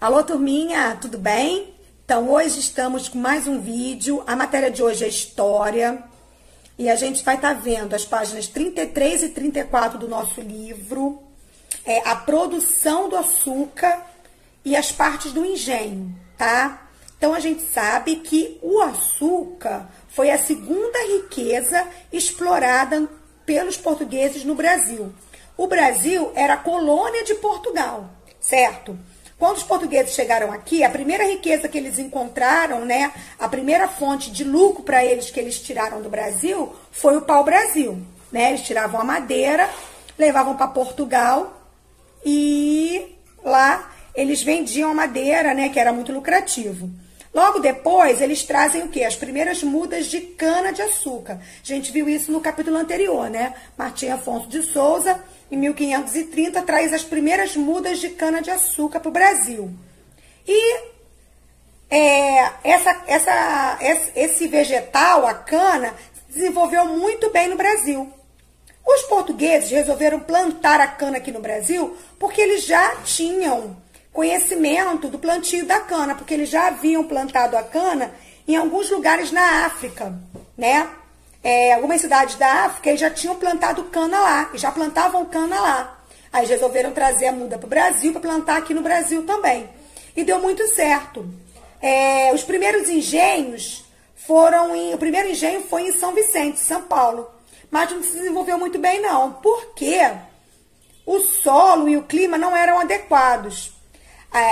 Alô, turminha, tudo bem? Então, hoje estamos com mais um vídeo. A matéria de hoje é história. E a gente vai estar vendo as páginas 33 e 34 do nosso livro. A produção do açúcar e as partes do engenho, tá? Então, a gente sabe que o açúcar foi a segunda riqueza explorada pelos portugueses no Brasil. O Brasil era colônia de Portugal, certo? Quando os portugueses chegaram aqui, a primeira riqueza que eles encontraram, né, a primeira fonte de lucro para eles que eles tiraram do Brasil foi o pau-brasil, né? Eles tiravam a madeira, levavam para Portugal e lá eles vendiam a madeira, né, que era muito lucrativo. Logo depois, eles trazem o quê? As primeiras mudas de cana-de-açúcar. A gente viu isso no capítulo anterior, né? Martim Afonso de Souza, em 1530, traz as primeiras mudas de cana-de-açúcar para o Brasil. E esse vegetal, a cana, desenvolveu muito bem no Brasil. Os portugueses resolveram plantar a cana aqui no Brasil porque eles já tinham conhecimento do plantio da cana, porque eles já haviam plantado a cana em alguns lugares na África, né? Algumas cidades da África eles já tinham plantado cana lá, e já plantavam cana lá. Aí eles resolveram trazer a muda para o Brasil, para plantar aqui no Brasil também. E deu muito certo. Os primeiros engenhos o primeiro engenho foi em São Vicente, São Paulo. Mas não se desenvolveu muito bem não, porque o solo e o clima não eram adequados.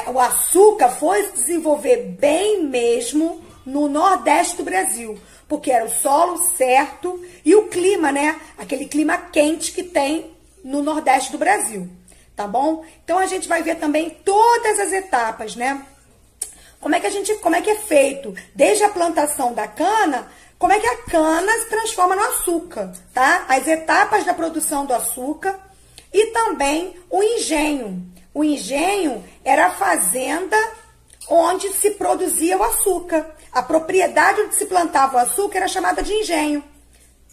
O açúcar foi se desenvolver bem mesmo no Nordeste do Brasil, porque era o solo certo e o clima, né? Aquele clima quente que tem no Nordeste do Brasil, tá bom? Então, a gente vai ver também todas as etapas, né? Como é que é feito? Desde a plantação da cana, como é que a cana se transforma no açúcar, tá? As etapas da produção do açúcar e também o engenho. O engenho era a fazenda onde se produzia o açúcar. A propriedade onde se plantava o açúcar era chamada de engenho,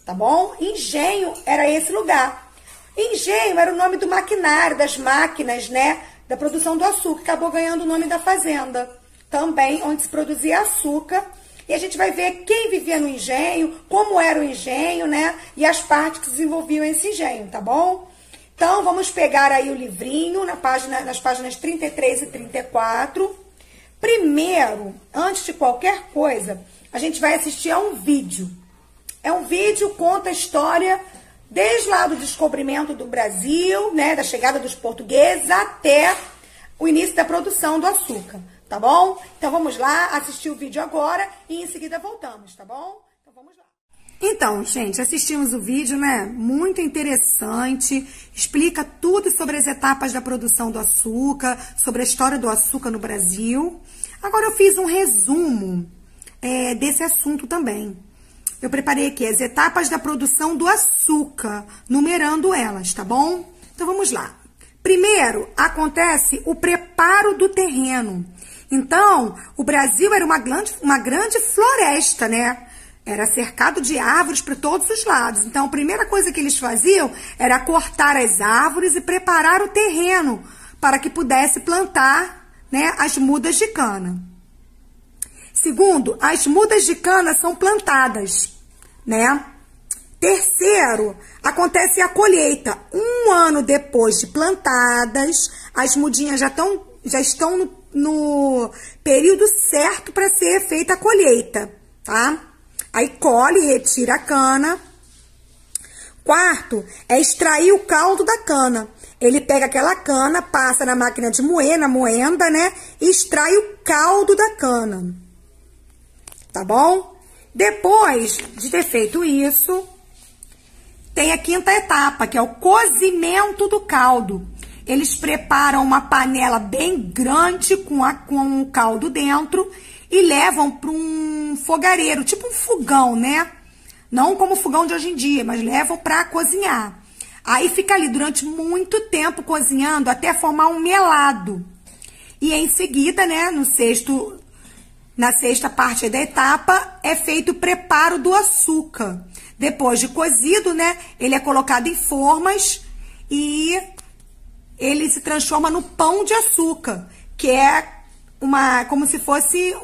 tá bom? Engenho era esse lugar. Engenho era o nome do maquinário, das máquinas, né? Da produção do açúcar. Acabou ganhando o nome da fazenda. Também onde se produzia açúcar. E a gente vai ver quem vivia no engenho, como era o engenho, né? E as partes que desenvolviam esse engenho, tá bom? Então, vamos pegar aí o livrinho nas páginas 33 e 34. Primeiro, antes de qualquer coisa, a gente vai assistir a um vídeo. Um vídeo que conta a história desde lá do descobrimento do Brasil, né, da chegada dos portugueses, até o início da produção do açúcar, tá bom? Então, vamos lá assistir o vídeo agora e em seguida voltamos, tá bom? Então, vamos lá. Então, gente, assistimos o vídeo, né? Muito interessante, explica tudo sobre as etapas da produção do açúcar, sobre a história do açúcar no Brasil. Agora eu fiz um resumo desse assunto também. Eu preparei aqui as etapas da produção do açúcar, numerando elas, tá bom? Então vamos lá. Primeiro, acontece o preparo do terreno. Então, o Brasil era uma grande floresta, né? Era cercado de árvores para todos os lados. Então, a primeira coisa que eles faziam era cortar as árvores e preparar o terreno para que pudesse plantar, né, as mudas de cana. Segundo, as mudas de cana são plantadas, né? Terceiro, acontece a colheita. Um ano depois de plantadas, as mudinhas já estão no período certo para ser feita a colheita, tá? Aí colhe, retira a cana. Quarto, é extrair o caldo da cana. Ele pega aquela cana, passa na máquina de moer, na moenda, né? E extrai o caldo da cana. Tá bom? Depois de ter feito isso, tem a quinta etapa, que é o cozimento do caldo. Eles preparam uma panela bem grande com o caldo dentro e levam para um fogareiro, tipo um fogão, né? Não como o fogão de hoje em dia, mas levam para cozinhar. Aí fica ali durante muito tempo cozinhando até formar um melado. E em seguida, né, na sexta parte da etapa, é feito o preparo do açúcar. Depois de cozido, né, ele é colocado em formas e ele se transforma no pão de açúcar, que é como se fosse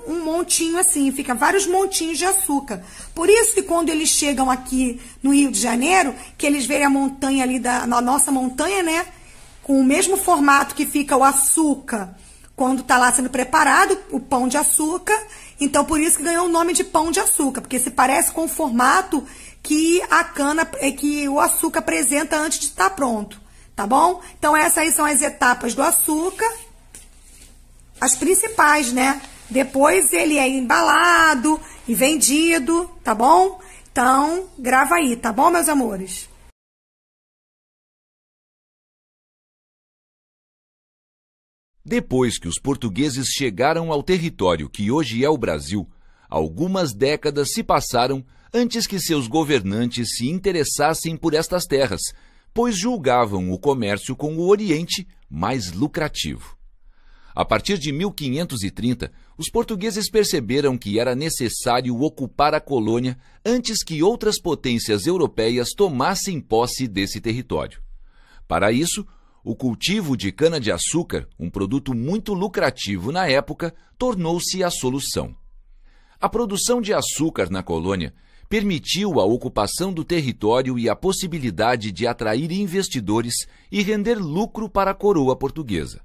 um montinho assim, fica vários montinhos de açúcar. Por isso que quando eles chegam aqui no Rio de Janeiro, que eles veem a montanha ali, na nossa montanha, né, com o mesmo formato que fica o açúcar, quando está lá sendo preparado, o pão de açúcar, então por isso que ganhou o nome de pão de açúcar, porque se parece com o formato que a cana, que o açúcar apresenta antes de estar pronto, tá bom? Então essas aí são as etapas do açúcar, as principais, né? Depois ele é embalado e vendido, tá bom? Então, grava aí, tá bom, meus amores? Depois que os portugueses chegaram ao território que hoje é o Brasil, algumas décadas se passaram antes que seus governantes se interessassem por estas terras, pois julgavam o comércio com o Oriente mais lucrativo. A partir de 1530, os portugueses perceberam que era necessário ocupar a colônia antes que outras potências europeias tomassem posse desse território. Para isso, o cultivo de cana-de-açúcar, um produto muito lucrativo na época, tornou-se a solução. A produção de açúcar na colônia permitiu a ocupação do território e a possibilidade de atrair investidores e render lucro para a coroa portuguesa.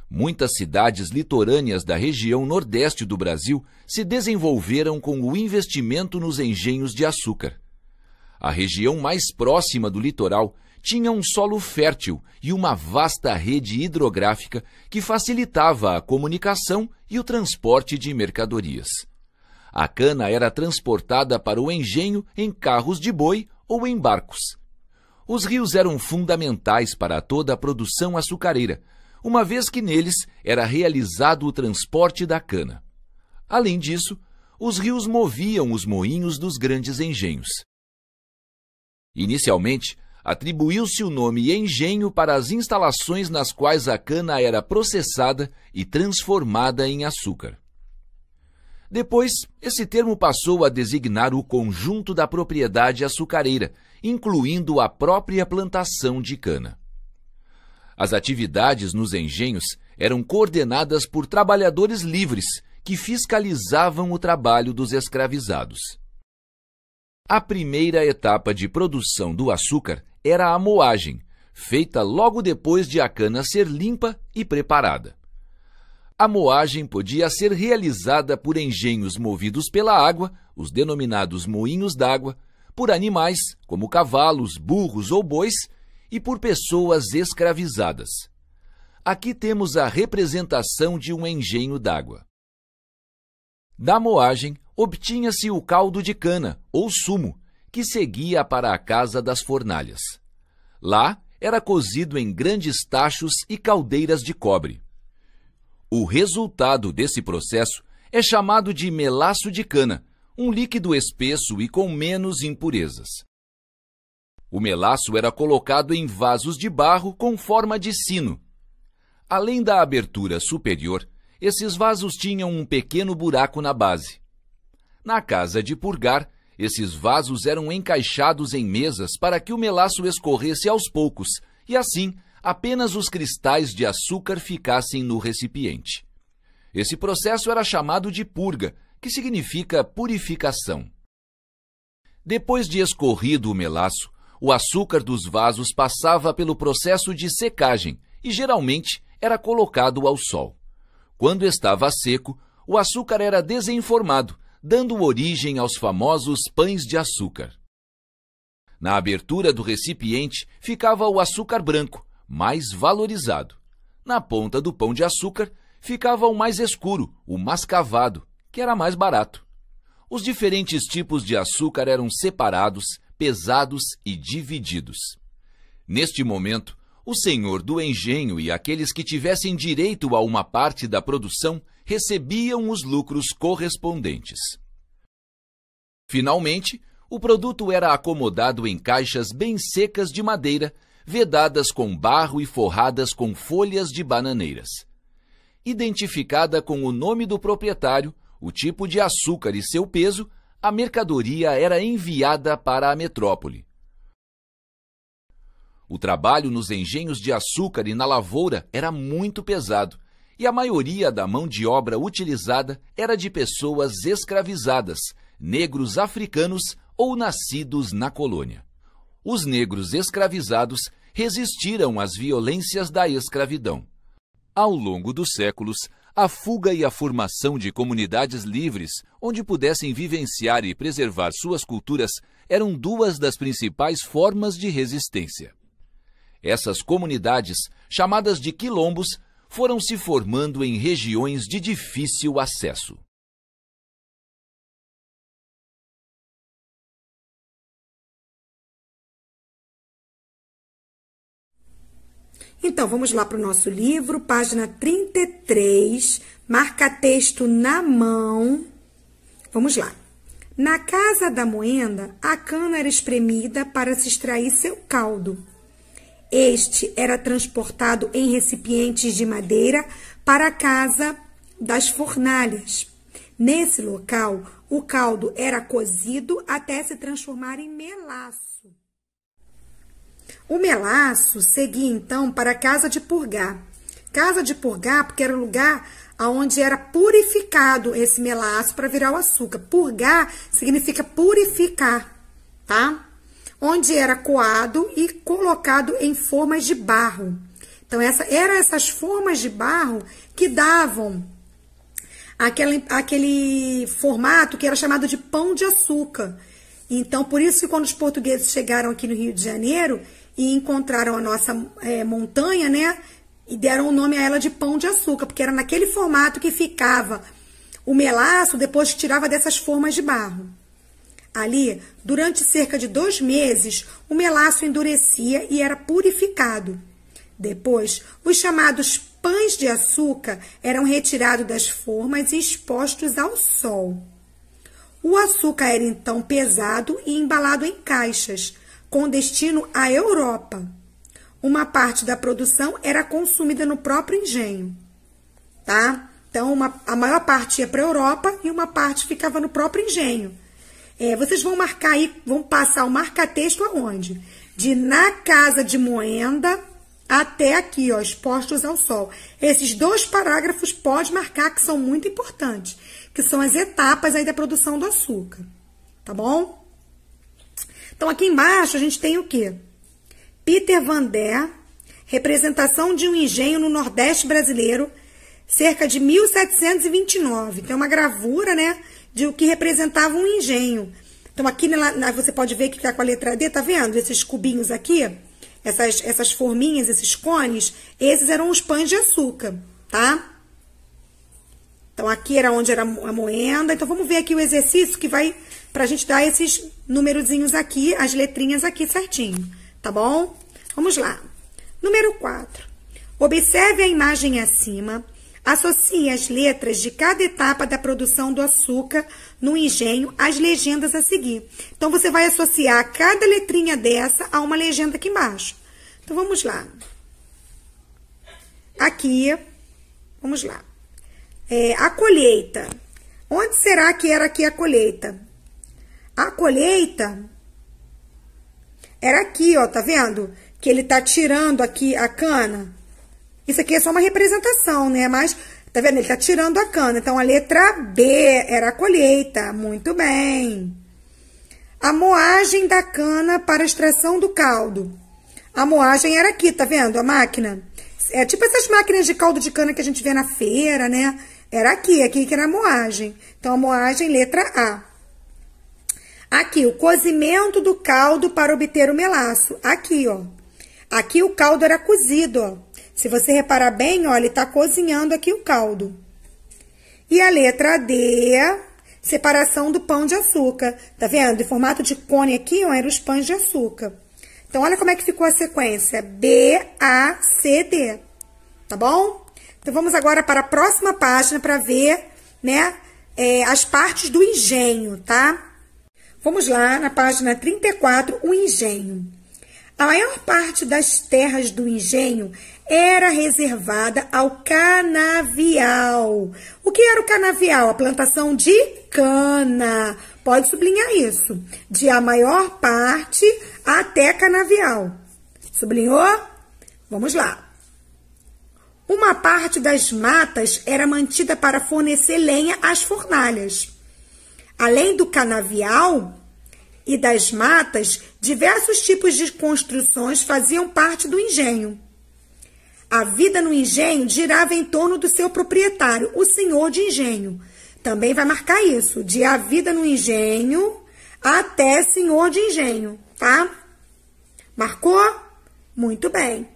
Muitas cidades litorâneas da região nordeste do Brasil se desenvolveram com o investimento nos engenhos de açúcar. A região mais próxima do litoral tinha um solo fértil e uma vasta rede hidrográfica que facilitava a comunicação e o transporte de mercadorias. A cana era transportada para o engenho em carros de boi ou em barcos. Os rios eram fundamentais para toda a produção açucareira, uma vez que neles era realizado o transporte da cana. Além disso, os rios moviam os moinhos dos grandes engenhos. Inicialmente, atribuiu-se o nome engenho para as instalações nas quais a cana era processada e transformada em açúcar. Depois, esse termo passou a designar o conjunto da propriedade açucareira, incluindo a própria plantação de cana. As atividades nos engenhos eram coordenadas por trabalhadores livres que fiscalizavam o trabalho dos escravizados. A primeira etapa de produção do açúcar era a moagem, feita logo depois de a cana ser limpa e preparada. A moagem podia ser realizada por engenhos movidos pela água, os denominados moinhos d'água, por animais, como cavalos, burros ou bois, e por pessoas escravizadas. Aqui temos a representação de um engenho d'água. Da moagem, obtinha-se o caldo de cana, ou sumo, que seguia para a casa das fornalhas. Lá, era cozido em grandes tachos e caldeiras de cobre. O resultado desse processo é chamado de melaço de cana, um líquido espesso e com menos impurezas. O melaço era colocado em vasos de barro com forma de sino. Além da abertura superior, esses vasos tinham um pequeno buraco na base. Na casa de purgar, esses vasos eram encaixados em mesas para que o melaço escorresse aos poucos e, assim, apenas os cristais de açúcar ficassem no recipiente. Esse processo era chamado de purga, que significa purificação. Depois de escorrido o melaço, o açúcar dos vasos passava pelo processo de secagem e, geralmente, era colocado ao sol. Quando estava seco, o açúcar era desenformado, dando origem aos famosos pães de açúcar. Na abertura do recipiente ficava o açúcar branco, mais valorizado. Na ponta do pão de açúcar ficava o mais escuro, o mascavado, que era mais barato. Os diferentes tipos de açúcar eram separados, pesados e divididos. Neste momento, o senhor do engenho e aqueles que tivessem direito a uma parte da produção recebiam os lucros correspondentes. Finalmente, o produto era acomodado em caixas bem secas de madeira, vedadas com barro e forradas com folhas de bananeiras. Identificada com o nome do proprietário, o tipo de açúcar e seu peso, a mercadoria era enviada para a metrópole. O trabalho nos engenhos de açúcar e na lavoura era muito pesado, e a maioria da mão de obra utilizada era de pessoas escravizadas, negros africanos ou nascidos na colônia. Os negros escravizados resistiram às violências da escravidão. Ao longo dos séculos, a fuga e a formação de comunidades livres, onde pudessem vivenciar e preservar suas culturas, eram duas das principais formas de resistência. Essas comunidades, chamadas de quilombos, foram se formando em regiões de difícil acesso. Então, vamos lá para o nosso livro, página 33, marca-texto na mão. Vamos lá. Na casa da moenda, a cana era espremida para se extrair seu caldo. Este era transportado em recipientes de madeira para a casa das fornalhas. Nesse local, o caldo era cozido até se transformar em melaço. O melaço seguia, então, para a casa de purgar. Casa de purgar, porque era o lugar onde era purificado esse melaço para virar o açúcar. Purgar significa purificar, tá? Onde era coado e colocado em formas de barro. Então, eram essas formas de barro que davam aquele formato que era chamado de pão de açúcar. Então, por isso que quando os portugueses chegaram aqui no Rio de Janeiro e encontraram a nossa montanha, né, e deram o nome a ela de Pão de Açúcar, porque era naquele formato que ficava o melaço depois que tirava dessas formas de barro. Ali, durante cerca de 2 meses, o melaço endurecia e era purificado. Depois, os chamados pães de açúcar eram retirados das formas e expostos ao sol. O açúcar era então pesado e embalado em caixas, com destino à Europa. Uma parte da produção era consumida no próprio engenho, tá? Então, a maior parte ia para a Europa e uma parte ficava no próprio engenho. Vocês vão marcar aí, vão passar o marca-texto aonde? De na casa de moenda até aqui, ó, expostos ao sol. Esses 2 parágrafos pode marcar que são muito importantes, que são as etapas aí da produção do açúcar, tá bom? Então, aqui embaixo a gente tem o quê? Peter Van Der, representação de um engenho no Nordeste brasileiro, cerca de 1729. Tem uma gravura, né, de o que representava um engenho. Então, aqui você pode ver que tá com a letra D, tá vendo? Esses cubinhos aqui, essas forminhas, esses cones, esses eram os pães de açúcar, tá? Então, aqui era onde era a moenda. Então, vamos ver aqui o exercício que vai pra gente dar esses numerozinhos aqui, as letrinhas aqui certinho, tá bom? Vamos lá. Número 4. Observe a imagem acima. Associe as letras de cada etapa da produção do açúcar no engenho às legendas a seguir. Então, você vai associar cada letrinha dessa a uma legenda aqui embaixo. Então, vamos lá. Aqui, vamos lá. A colheita. Onde será que era aqui a colheita? A colheita era aqui, ó, tá vendo? Que ele tá tirando aqui a cana. Isso aqui é só uma representação, né? Mas, tá vendo? Ele tá tirando a cana. Então, a letra B era a colheita. Muito bem. A moagem da cana para a extração do caldo. A moagem era aqui, tá vendo? A máquina. É tipo essas máquinas de caldo de cana que a gente vê na feira, né? Era aqui que era a moagem. Então, a moagem, letra A. Aqui, o cozimento do caldo para obter o melaço. Aqui, ó. Aqui o caldo era cozido, ó. Se você reparar bem, ó, ele tá cozinhando aqui o caldo. E a letra D, separação do pão de açúcar. Tá vendo? Em formato de cone aqui, ó, eram os pães de açúcar. Então, olha como é que ficou a sequência. B, A, C, D. Tá bom? Então, vamos agora para a próxima página para ver, né, as partes do engenho, tá? Vamos lá, na página 34, o engenho. A maior parte das terras do engenho era reservada ao canavial. O que era o canavial? A plantação de cana. Pode sublinhar isso. De a maior parte até canavial. Sublinhou? Vamos lá. Uma parte das matas era mantida para fornecer lenha às fornalhas. Além do canavial e das matas, diversos tipos de construções faziam parte do engenho. A vida no engenho girava em torno do seu proprietário, o senhor de engenho. Também vai marcar isso, de a vida no engenho até senhor de engenho, tá? Marcou? Muito bem.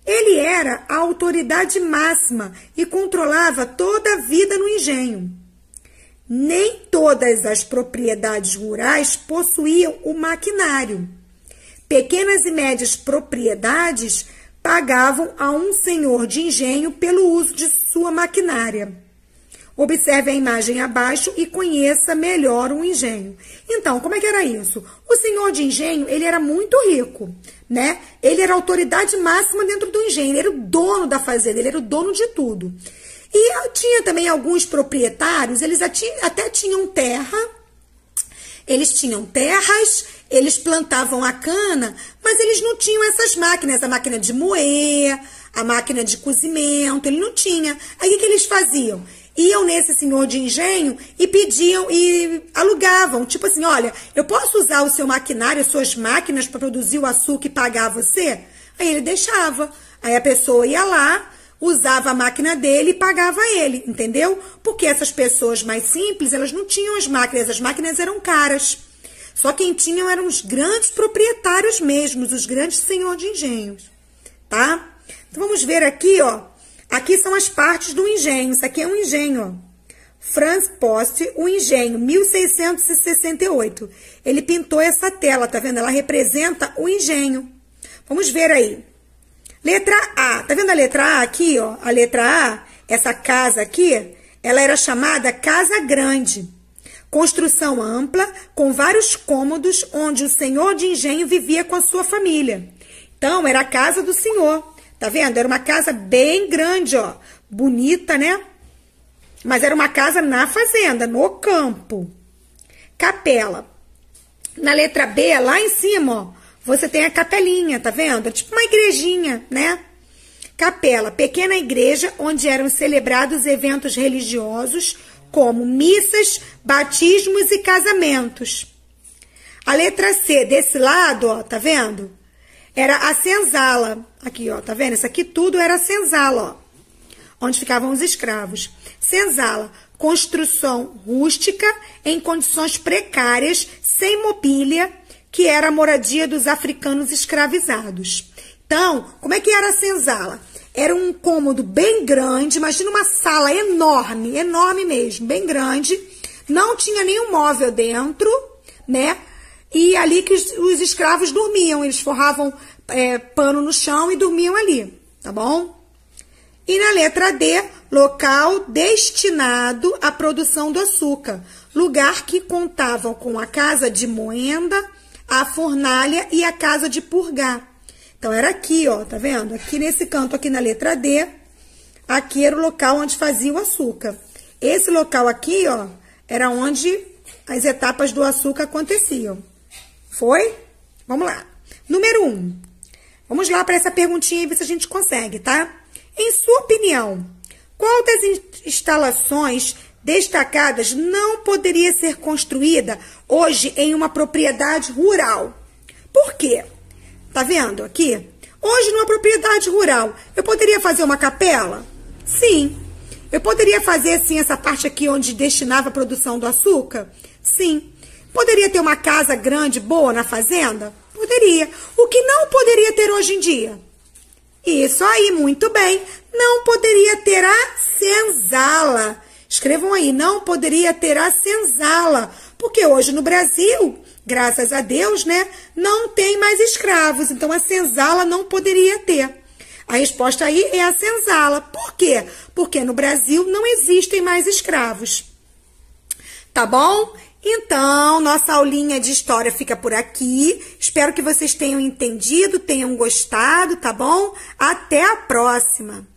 Ele era a autoridade máxima e controlava toda a vida no engenho. Nem todas as propriedades rurais possuíam o maquinário. Pequenas e médias propriedades pagavam a um senhor de engenho pelo uso de sua maquinária. Observe a imagem abaixo e conheça melhor o engenho. Então, como é que era isso? O senhor de engenho, ele era muito rico, né? Ele era a autoridade máxima dentro do engenho, ele era o dono da fazenda, ele era o dono de tudo. E tinha também alguns proprietários, eles até tinham terra, eles tinham terras, eles plantavam a cana, mas eles não tinham essas máquinas, a máquina de moer, a máquina de cozimento, ele não tinha. Aí o que eles faziam? Iam nesse senhor de engenho e pediam e alugavam, tipo assim, olha, eu posso usar o seu maquinário, as suas máquinas para produzir o açúcar e pagar você? Aí ele deixava, aí a pessoa ia lá, usava a máquina dele e pagava ele, entendeu? Porque essas pessoas mais simples, elas não tinham as máquinas eram caras. Só quem tinham eram os grandes proprietários mesmos, os grandes senhores de engenhos, tá? Então vamos ver aqui, ó. Aqui são as partes do engenho. Isso aqui é um engenho, ó. Franz Post, o engenho, 1668. Ele pintou essa tela, tá vendo? Ela representa o engenho. Vamos ver aí. Letra A. Tá vendo a letra A aqui, ó? A letra A, essa casa aqui, ela era chamada Casa Grande. Construção ampla, com vários cômodos, onde o senhor de engenho vivia com a sua família. Então, era a casa do senhor. Tá vendo? Era uma casa bem grande, ó. Bonita, né? Mas era uma casa na fazenda, no campo. Capela. Na letra B, lá em cima, ó, você tem a capelinha, tá vendo? É tipo uma igrejinha, né? Capela, pequena igreja onde eram celebrados eventos religiosos, como missas, batismos e casamentos. A letra C, desse lado, ó, tá vendo? Era a senzala. Aqui, ó, tá vendo? Isso aqui tudo era senzala, ó. Onde ficavam os escravos. Senzala, construção rústica em condições precárias, sem mobília, que era a moradia dos africanos escravizados. Então, como é que era a senzala? Era um cômodo bem grande, imagina uma sala enorme, enorme mesmo, bem grande. Não tinha nenhum móvel dentro, né? E ali que os escravos dormiam, eles forravam pano no chão e dormiam ali, tá bom? E na letra D, local destinado à produção do açúcar, lugar que contavam com a casa de moenda, a fornalha e a casa de purgar. Então era aqui, ó, tá vendo? Aqui nesse canto, aqui na letra D, aqui era o local onde fazia o açúcar. Esse local aqui, ó, era onde as etapas do açúcar aconteciam. Foi? Vamos lá. Número 1. Vamos lá para essa perguntinha e ver se a gente consegue, tá? Em sua opinião, qual das instalações destacadas não poderia ser construída hoje em uma propriedade rural? Por quê? Tá vendo aqui? Hoje, numa propriedade rural, eu poderia fazer uma capela? Sim. Eu poderia fazer, assim, essa parte aqui onde destinava a produção do açúcar? Sim. Poderia ter uma casa grande, boa na fazenda? Poderia. O que não poderia ter hoje em dia? Isso aí, muito bem. Não poderia ter a senzala. Escrevam aí, não poderia ter a senzala. Porque hoje no Brasil, graças a Deus, né, não tem mais escravos. Então a senzala não poderia ter. A resposta aí é a senzala. Por quê? Porque no Brasil não existem mais escravos. Tá bom? Então, nossa aulinha de história fica por aqui. Espero que vocês tenham entendido, tenham gostado, tá bom? Até a próxima!